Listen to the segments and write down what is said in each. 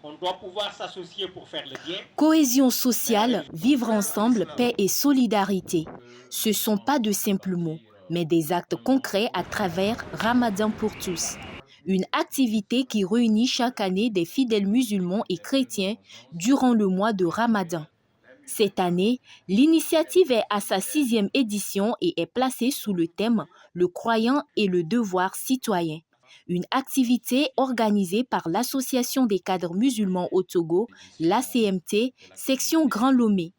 On doit pouvoir s'associer pour faire le bien. Cohésion sociale, vivre ensemble, paix et solidarité. Ce ne sont pas de simples mots, mais des actes concrets à travers Ramadan pour tous. Une activité qui réunit chaque année des fidèles musulmans et chrétiens durant le mois de Ramadan. Cette année, l'initiative est à sa 6e édition et est placée sous le thème « Le croyant et le devoir citoyen ». Une activité organisée par l'Association des cadres musulmans au Togo, l'ACMT, section Grand Lomé.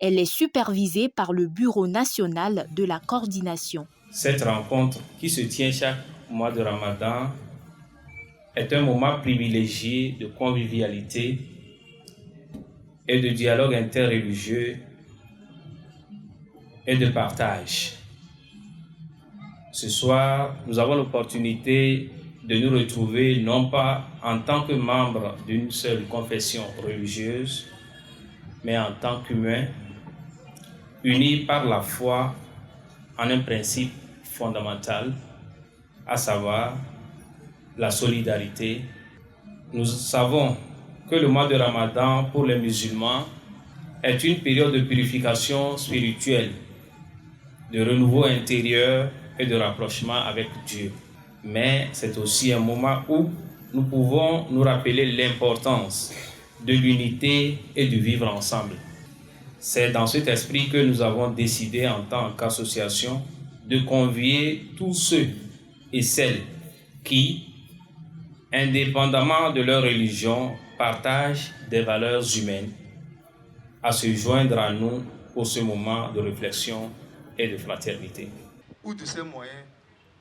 Elle est supervisée par le Bureau national de la coordination. Cette rencontre qui se tient chaque mois de Ramadan est un moment privilégié de convivialité et de dialogue interreligieux et de partage. Ce soir, nous avons l'opportunité de nous retrouver non pas en tant que membres d'une seule confession religieuse, mais en tant qu'humains, unis par la foi en un principe fondamental, à savoir la solidarité. Nous savons que le mois de Ramadan pour les musulmans est une période de purification spirituelle, de renouveau intérieur et de rapprochement avec Dieu. Mais c'est aussi un moment où nous pouvons nous rappeler l'importance de l'unité et du vivre ensemble. C'est dans cet esprit que nous avons décidé en tant qu'association de convier tous ceux et celles qui, indépendamment de leur religion, partagent des valeurs humaines, à se joindre à nous pour ce moment de réflexion et de fraternité. Ou de ces moyens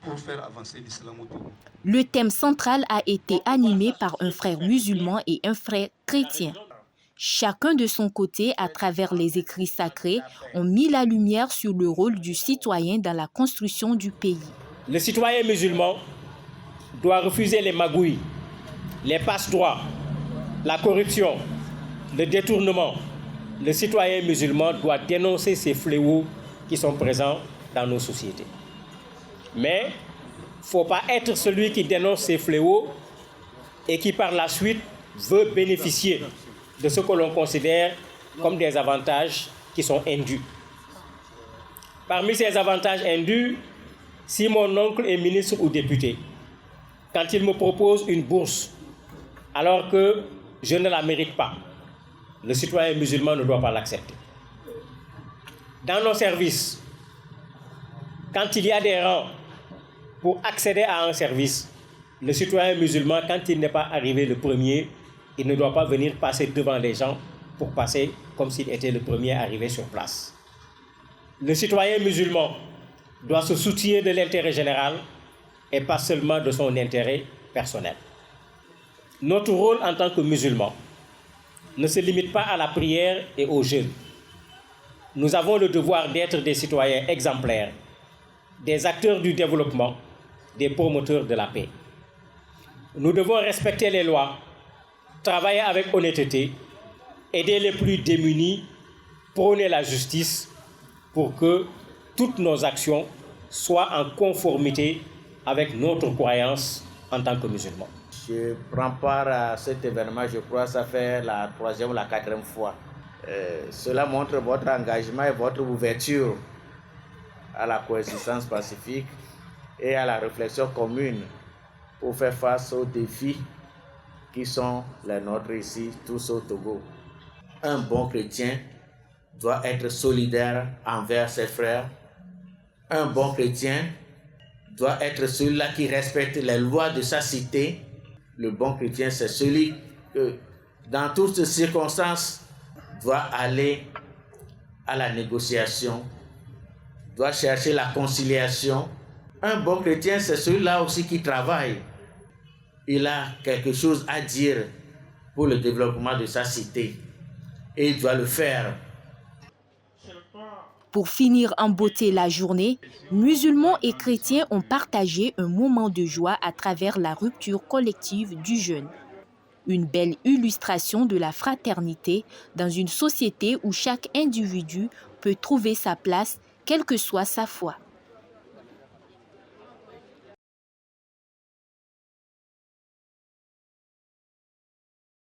pour faire avancer l'islam au Togo. Le thème central a été animé par un frère musulman et un frère chrétien. Chacun de son côté, à travers les écrits sacrés, ont mis la lumière sur le rôle du citoyen dans la construction du pays. Le citoyen musulman doit refuser les magouilles, les passe-droits, la corruption, le détournement. Le citoyen musulman doit dénoncer ces fléaux qui sont présents dans nos sociétés. Mais il ne faut pas être celui qui dénonce ces fléaux et qui par la suite veut bénéficier de ce que l'on considère comme des avantages qui sont indus. Parmi ces avantages indus, si mon oncle est ministre ou député, quand il me propose une bourse alors que je ne la mérite pas, le citoyen musulman ne doit pas l'accepter. Dans nos services, quand il y a des rangs pour accéder à un service, le citoyen musulman, quand il n'est pas arrivé le premier, il ne doit pas venir passer devant les gens pour passer comme s'il était le premier arrivé sur place. Le citoyen musulman doit se soucier de l'intérêt général et pas seulement de son intérêt personnel. Notre rôle en tant que musulmans ne se limite pas à la prière et au jeûne. Nous avons le devoir d'être des citoyens exemplaires, des acteurs du développement, des promoteurs de la paix. Nous devons respecter les lois, travailler avec honnêteté, aider les plus démunis, prôner la justice pour que toutes nos actions soient en conformité avec notre croyance en tant que musulmans. Je prends part à cet événement, je crois que ça fait la 3e ou la 4e fois. Cela montre votre engagement et votre ouverture à la coexistence pacifique et à la réflexion commune pour faire face aux défis qui sont les nôtres ici, tous au Togo. Un bon chrétien doit être solidaire envers ses frères. Un bon chrétien doit être celui-là qui respecte les lois de sa cité. Le bon chrétien, c'est celui qui, dans toutes circonstances, doit aller à la négociation, doit chercher la conciliation. Un bon chrétien, c'est celui-là aussi qui travaille. Il a quelque chose à dire pour le développement de sa cité et il doit le faire. Pour finir en beauté la journée, musulmans et chrétiens ont partagé un moment de joie à travers la rupture collective du jeûne. Une belle illustration de la fraternité dans une société où chaque individu peut trouver sa place, quelle que soit sa foi.